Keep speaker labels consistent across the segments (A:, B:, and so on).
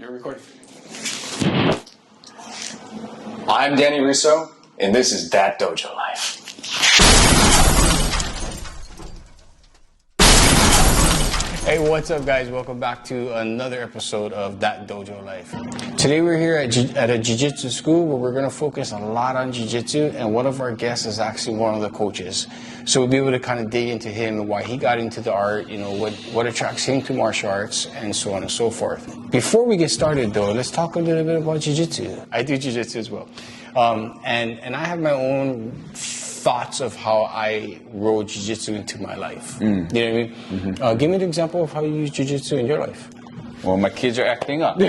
A: We're recording. I'm Danny Russo, and this is That Dojo Life. Hey, what's up, guys? Welcome back to another episode of That Dojo Life. Today we're here at a jiu-jitsu school where we're going to focus a lot on jiu-jitsu, and one of our guests is actually one of the coaches. So we'll be able to kind of dig into him and why he got into the art, you know, what attracts him to martial arts, and so on and so forth. Before we get started, though, let's talk a little bit about jiu-jitsu. I do jiu-jitsu as well. And I have my own thoughts of how I roll jiu-jitsu into my life. You know what I mean? Mm-hmm. Give me an example of how you use jiu-jitsu in your life.
B: Well, my kids are acting up.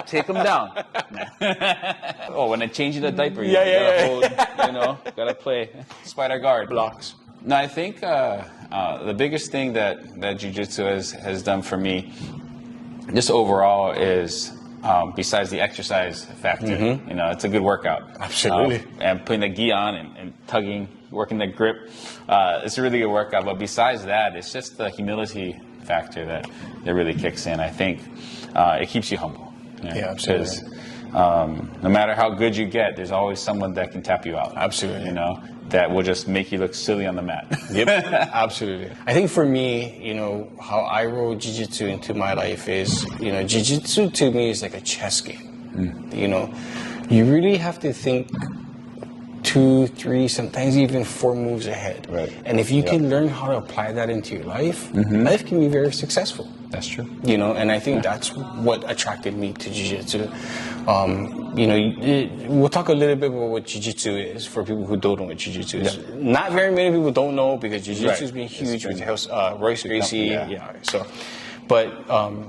B: Take them down. Oh, when I change the diaper, gotta play spider guard.
A: Blocks.
B: No, I think the biggest thing that jiu-jitsu has done for me, just overall, is besides the exercise factor, you know, it's a good workout.
A: Absolutely.
B: And putting the gi on and tugging, working the grip, it's a really good workout. But besides that, it's just the humility factor that really kicks in. I think it keeps you humble. You know,
A: yeah, absolutely.
B: Because no matter how good you get, there's always someone that can tap you out.
A: Absolutely.
B: You know, that will just make you look silly on the mat.
A: Yep, absolutely. I think for me, you know, how I roll jiu-jitsu into my life is, you know, jiu-jitsu to me is like a chess game. You know, you really have to think 2, 3, sometimes even 4 moves ahead.
B: Right.
A: And if you can learn how to apply that into your life, life can be very successful.
B: That's true.
A: You know, and I think that's what attracted me to jiu-jitsu. You know, we'll talk a little bit about what jiu-jitsu is for people who don't know what jiu-jitsu is. Yeah. Not very many people don't know because jiu-jitsu has been huge with Royce Gracie. So, but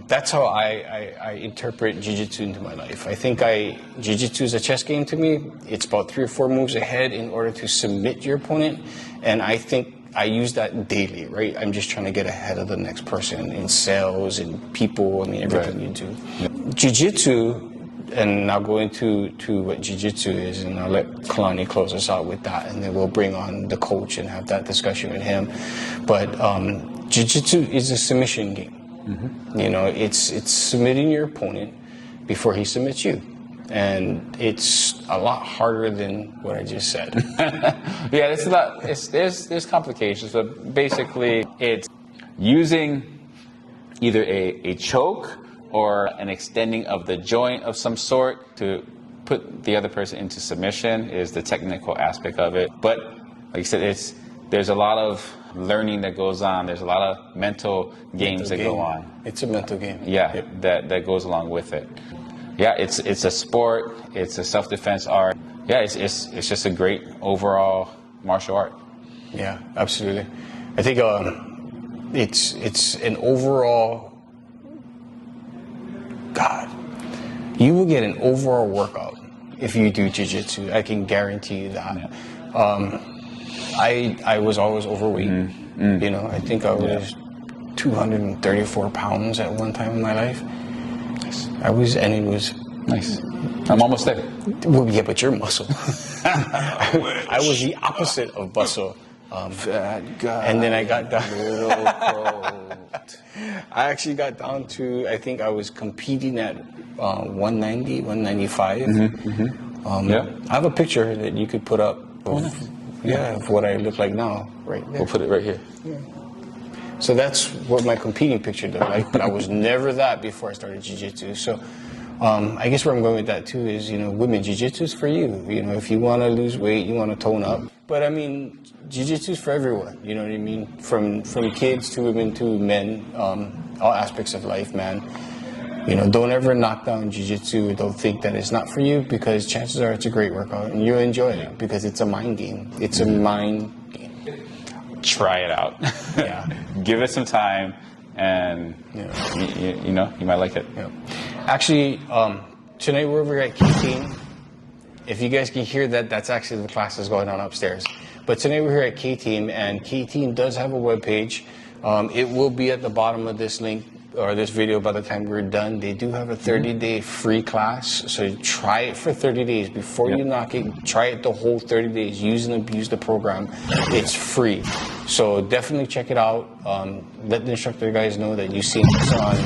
A: that's how I interpret jiu-jitsu into my life. I think jiu-jitsu is a chess game to me. It's about 3 or 4 moves ahead in order to submit your opponent, and I think I use that daily, right? I'm just trying to get ahead of the next person in sales and people, I mean, everything you do. Yeah. Jiu-jitsu, and now go into what jiu-jitsu is, and I'll let Kalani close us out with that, and then we'll bring on the coach and have that discussion with him. But jiu-jitsu is a submission game. You know, it's submitting your opponent before he submits you. And it's a lot harder than what I just said.
B: Yeah, it's a lot. There's complications, but basically it's using either a choke or an extending of the joint of some sort to put the other person into submission is the technical aspect of it. But like you said, there's a lot of learning that goes on. There's a lot of mental games that go on.
A: It's a mental game.
B: Yeah, that goes along with it. Yeah, it's a sport. It's a self-defense art. Yeah, it's just a great overall martial art.
A: Yeah, absolutely. I think it's an overall. God, you will get an overall workout if you do jiu-jitsu. I can guarantee you that. I was always overweight. You know, I think I was 234 pounds at one time in my life. And it was
B: nice. I'm almost there.
A: Well, yeah, but you're muscle. I was the opposite of muscle.
B: Fat guy.
A: And then I got down. I actually got down to, I think I was competing at 190, 195. I have a picture that you could put up of what I look like now, right there.
B: We'll put it right here.
A: Yeah. So that's what my competing picture looked like, but I was never that before I started jiu-jitsu. So I guess where I'm going with that too is, you know, women, jiu-jitsu is for you. You know, if you want to lose weight, you want to tone up. But I mean, jiu-jitsu is for everyone, you know what I mean? From kids to women to men, all aspects of life, man. You know, don't ever knock down jiu-jitsu. Don't think that it's not for you, because chances are it's a great workout and you'll enjoy it because it's a mind game. It's a mind game.
B: Try it out.
A: Yeah.
B: Give it some time, and you know, you might like it.
A: Yeah. Actually, tonight we're over at K-Team. If you guys can hear that, that's actually the class that's going on upstairs. But tonight we're here at K-Team, and K-Team does have a webpage. It will be at the bottom of this link or this video by the time we're done. They do have a 30-day free class, so try it for 30 days. Before you knock it, try it the whole 30 days. Use and abuse the program. It's free. So definitely check it out. Let the instructor guys know that you've seen this on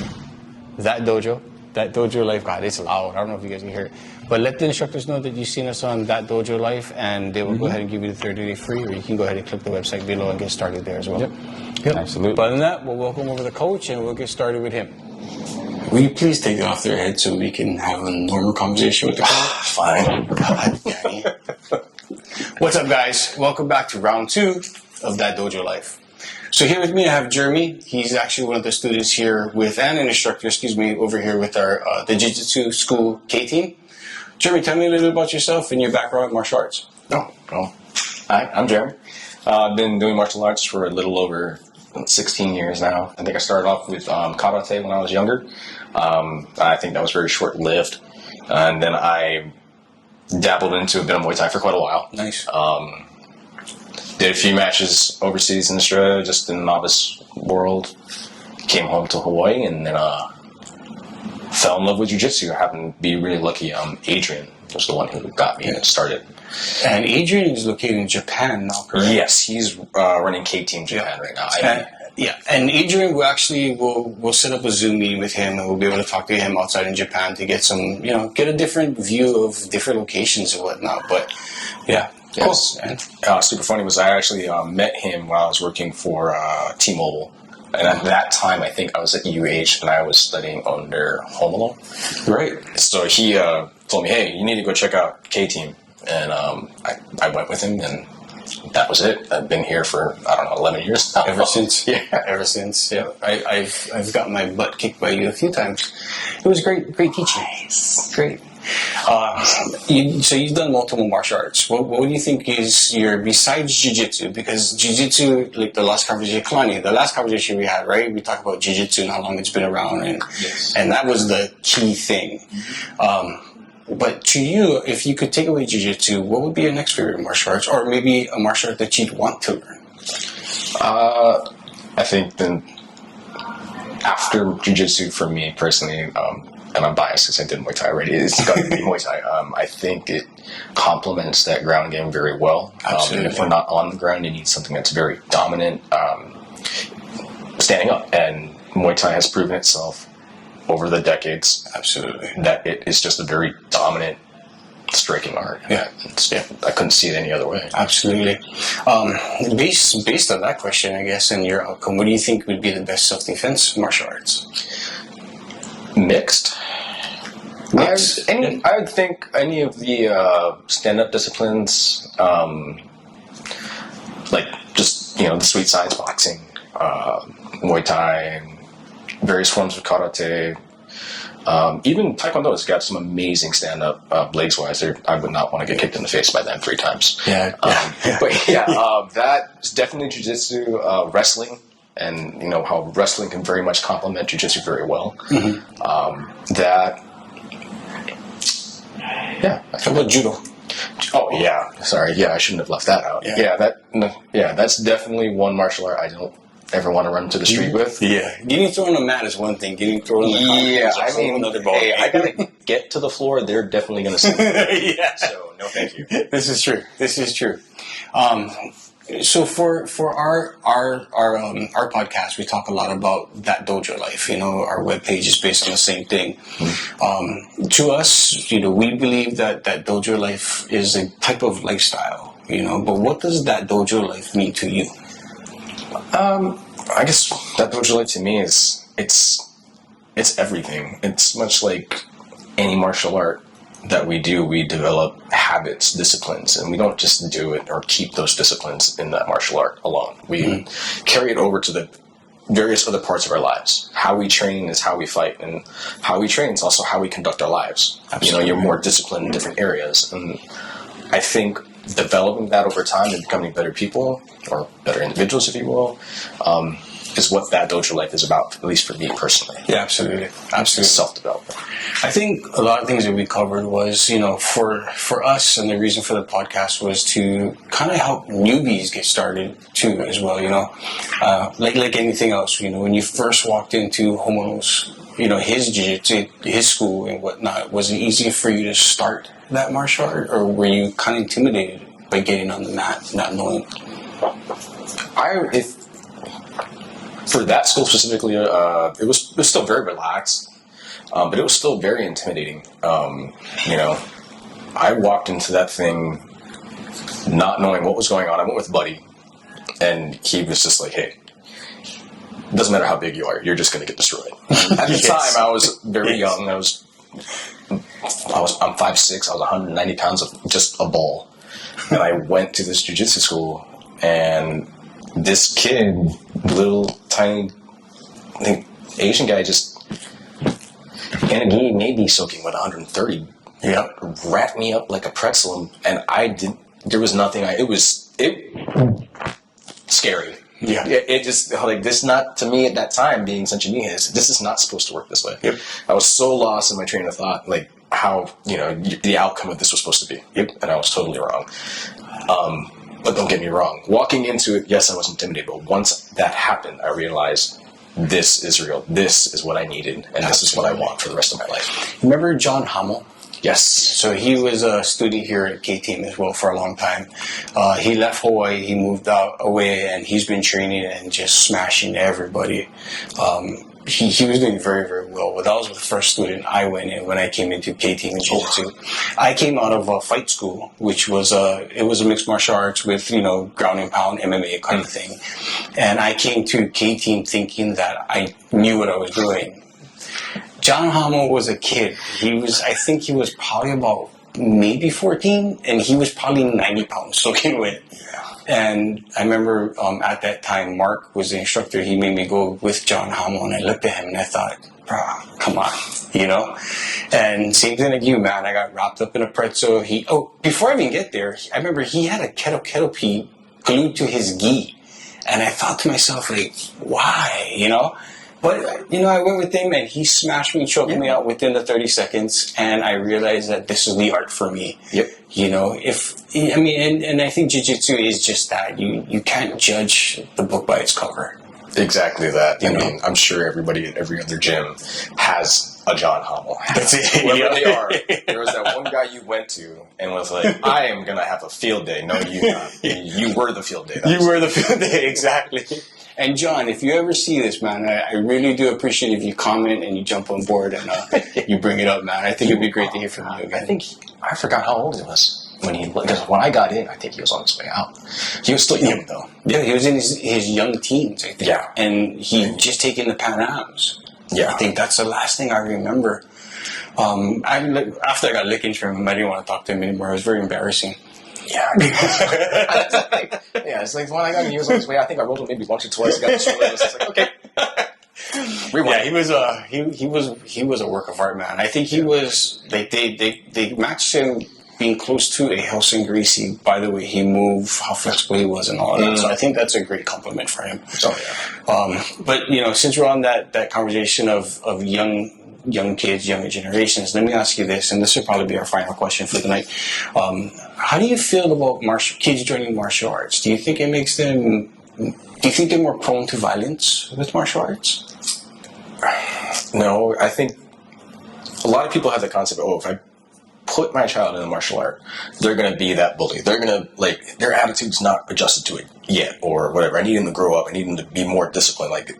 A: That Dojo. That Dojo Life. God, it's loud. I don't know if you guys can hear it. But let the instructors know that you've seen us on That Dojo Life, and they will go ahead and give you the 30-day free, or you can go ahead and click the website below and get started there as well.
B: Yep. Absolutely.
A: But other than that, we'll welcome over the coach, and we'll get started with him. Will you please take it off their head so we can have a normal conversation with the coach?
B: Fine.
A: God, Danny. What's up, guys? Welcome back to round 2 of That Dojo Life. So here with me, I have Jeremy. He's actually one of the students here and an instructor, over here with our the Jiu-Jitsu school K team. Jeremy, tell me a little bit about yourself and your background in martial arts.
C: Oh, well, hi, I'm Jeremy. I've been doing martial arts for a little over 16 years now. I think I started off with karate when I was younger. I think that was very short-lived. And then I dabbled into a bit of Muay Thai for quite a while.
A: Nice.
C: Did a few matches overseas in Australia, just in the novice world. Came home to Hawaii and then fell in love with jiu-jitsu. I happened to be really lucky. Adrian was the one who got me started.
A: And Adrian is located in Japan now, correct?
C: Yes, he's running K Team Japan right now.
A: And Adrian will set up a Zoom meeting with him, and we'll be able to talk to him outside in Japan to get get a different view of different locations and whatnot. But yeah.
C: Yes. Cool. Super funny was I actually met him while I was working for T-Mobile. And at that time, I think I was at UH and I was studying under Homolo.
A: Right.
C: So he told me, hey, you need to go check out K-Team. And I went with him and that was it. I've been here for, 11 years now.
A: Ever since.
C: Yeah.
A: Ever since. Yeah. I've got my butt kicked by you a few times. It was great teaching.
C: Nice.
A: Great. So you've done multiple martial arts. What do you think is besides jiu-jitsu? Because jiu-jitsu, like the last conversation we had, right? We talked about jiu-jitsu and how long it's been around, and that was the key thing. But to you, if you could take away jiu-jitsu, what would be your next favorite martial arts, or maybe a martial art that you'd want to learn?
C: I think then after jiu-jitsu for me personally, and I'm biased because I did Muay Thai already, it's got to be Muay Thai. I think it complements that ground game very well.
A: Absolutely.
C: If we're not on the ground, you need something that's very dominant, standing up. And Muay Thai has proven itself over the decades.
A: Absolutely.
C: That it is just a very dominant striking art.
A: Yeah.
C: I couldn't see it any other way.
A: Absolutely. Based on that question, I guess, and your outcome, what do you think would be the best self-defense martial arts?
C: Mixed. I would think any of the stand-up disciplines, like just the sweet science boxing, Muay Thai, various forms of karate, even Taekwondo has got some amazing stand-up blades-wise. I would not want to get kicked in the face by them 3 times.
A: Yeah.
C: But that's definitely jiu-jitsu, wrestling. And how wrestling can very much complement jiu-jitsu very well.
A: Mm-hmm. How about judo?
C: Oh yeah, sorry. Yeah, I shouldn't have left that out. That's definitely one martial art I don't ever want to run to the street with.
A: Yeah, getting thrown on the mat is one thing. Getting thrown on the concrete is another ball.
C: Hey, I gotta get to the floor. They're definitely gonna see me.
A: Yeah.
C: So no, thank you.
A: This is true. So for our podcast, we talk a lot about That Dojo Life. Our webpage is based on the same thing. To us, we believe that Dojo Life is a type of lifestyle. But what does That Dojo Life mean to you?
C: I guess That Dojo Life to me is it's everything. It's much like any martial art that we do. We develop habits, disciplines, and we don't just do it or keep those disciplines in that martial art alone. We carry it over to the various other parts of our lives. How we train is how we fight, and how we train is also how we conduct our lives.
A: Absolutely.
C: You're more disciplined in different areas, and I think developing that over time and becoming better people, or better individuals, if you will, is what That Dojo Life is about, at least for me personally.
A: Yeah, absolutely.
C: Self-development.
A: I think a lot of things that we covered was, for us, and the reason for the podcast was to kind of help newbies get started too, as well. Like anything else, when you first walked into Homolo's, his jiu-jitsu, his school and whatnot, was it easy for you to start that martial art, or were you kind of intimidated by getting on the mat, not knowing?
C: For that school specifically, it was still very relaxed. But it was still very intimidating. I walked into that thing not knowing what was going on. I went with a buddy, and he was just like, hey, it doesn't matter how big you are, you're just going to get destroyed. At the time, I was very young. I'm 5'6", I was 190 pounds of just a ball. And I went to this jiu-jitsu school, and this kid, little tiny, I think Asian guy, just and he maybe soaking with 130. Wrapped me up like a pretzel, and there was nothing. It was scary.
A: Yeah.
C: It just like this. Not to me at that time, being such a nihilist, this is not supposed to work this way.
A: Yep.
C: I was so lost in my train of thought, like how the outcome of this was supposed to be. And I was totally wrong. But don't get me wrong. Walking into it, yes, I was intimidated. But once that happened, I realized this is real. This is what I needed, and this is what I want for the rest of my life.
A: Remember John Hamill?
C: Yes.
A: So he was a student here at K-Team as well for a long time. He left Hawaii, he moved away, and he's been training and just smashing everybody. He was doing very, very well. But that was the first student I went in when I came into K-Team and Jiu-Jitsu. I came out of a fight school, which was a mixed martial arts with, ground and pound, MMA kind of thing. And I came to K-Team thinking that I knew what I was doing. John Hamill was a kid. I think he was probably about maybe 14, and he was probably 90 pounds soaking wet. And I remember at that time, Mark was the instructor. He made me go with John Hamill, and I looked at him and I thought, bro, come on, And same thing like you, man. I got wrapped up in a pretzel. Before I even get there, I remember he had a kettle pea glued to his gi. And I thought to myself, like, why, But, I went with him, and he smashed me, choked me out within the 30 seconds, and I realized that this is the art for me.
C: Yep.
A: And I think jiu-jitsu is just that. You can't judge the book by its cover.
C: Exactly that. I mean, I'm sure everybody at every other gym has a John Hamill.
A: That's it.
C: Whoever they are. There was that one guy you went to and was like, I am going to have a field day. No, you not. You were the field day.
A: You were the field day, exactly. And John, if you ever see this, man, I really do appreciate if you comment and you jump on board and you bring it up, man. I think it'd be great to hear from you again.
C: I forgot how old he was because when I got in, I think he was on his way out. He was still young, though.
A: Yeah, he was in his young teens, I think.
C: Yeah.
A: And he just taken the Pan Ams.
C: Yeah.
A: I think that's the last thing I remember. After I got lickings from him, I didn't want to talk to him anymore. It was very embarrassing.
C: Yeah. It's like when I got in, he was on his way. I think I rolled him maybe once or twice. Got it's like, okay.
A: Yeah, he was a work of art, man. I think he was they matched him being close to a Helsing Gracie by the way he moved, how flexible he was, and all of that. So I think that's a great compliment for him. But since we're on that conversation of young kids, younger generations, let me ask you this, and this will probably be our final question for tonight. How do you feel about kids joining martial arts? Do you think it makes them? Do you think they're more prone to violence with martial arts?
C: No, I think a lot of people have the concept of, if I put my child in a martial art, they're going to be that bully. They're going to, their attitude's not adjusted to it yet, or whatever. I need them to grow up. I need them to be more disciplined,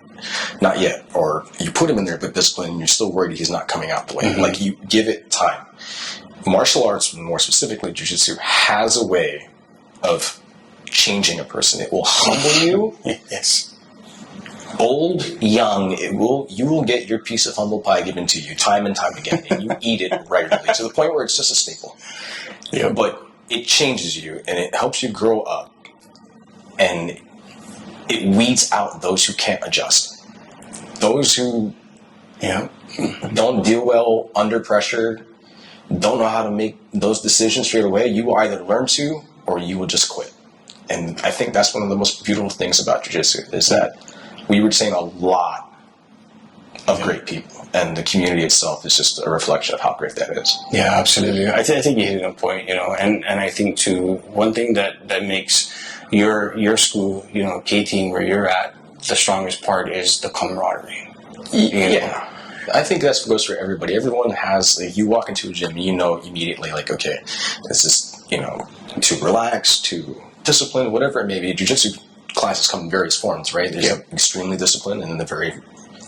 C: not yet. Or you put him in there, but disciplined, and you're still worried he's not coming out the way. Mm-hmm. You give it time. Martial arts, more specifically jiu-jitsu, has a way of changing a person. It will humble you.
A: Yes.
C: Old, young, you will get your piece of humble pie given to you time and time again, and you eat it regularly to the point where it's just a staple. Yeah. But it changes you, and it helps you grow up, and it weeds out those who can't adjust. Those who don't deal well under pressure, don't know how to make those decisions straight away. You will either learn to, or you will just quit. And I think that's one of the most beautiful things about jiu-jitsu is that we were saying a lot of great people, and the community itself is just a reflection of how great that is.
A: Yeah, absolutely. I think you hit on a point, and I think too, one thing that makes your school, K-Team, where you're at, the strongest part is the camaraderie.
C: Yeah. I think that goes for everybody. Everyone has, you walk into a gym, you know immediately, okay, this is, to relax, to discipline, whatever it may be. Jiu-jitsu classes come in various forms, right? There's extremely disciplined and the very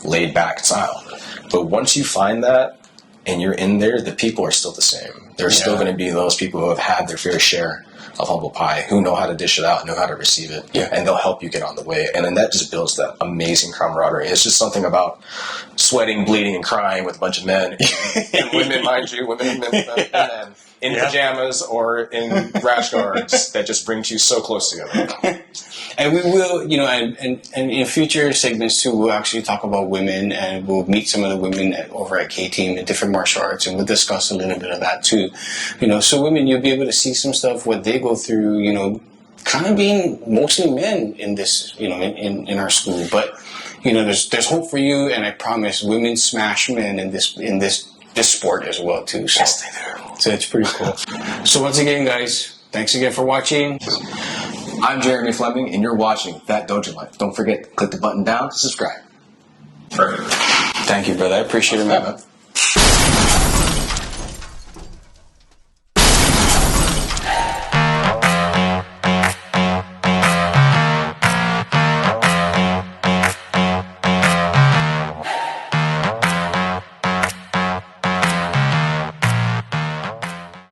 C: laid-back style. But once you find that and you're in there, the people are still the same. There's still going to be those people who have had their fair share of humble pie, who know how to dish it out, know how to receive it, and they'll help you get on the way. And then that just builds that amazing camaraderie. It's just something about sweating, bleeding, and crying with a bunch of men, and women, mind you, women and men, in pajamas or in rash guards that just brings you so close together.
A: And we will, you know, and in future segments too, we'll actually talk about women, and we'll meet some of the women over at K-Team in different martial arts, and we'll discuss a little bit of that too. You know, so women, you'll be able to see some stuff, what they go through, you know, kind of being mostly men in this, you know, in our school. But, you know, there's hope for you, and I promise women smash men in this sport as well too. So,
C: Yes, they do.
A: So it's pretty cool. So once again, guys, thanks again for watching.
C: I'm Jeremy Fleming, and you're watching That Dojo Life. Don't forget to click the button down to subscribe.
A: Perfect. Thank you, brother. I appreciate it, man.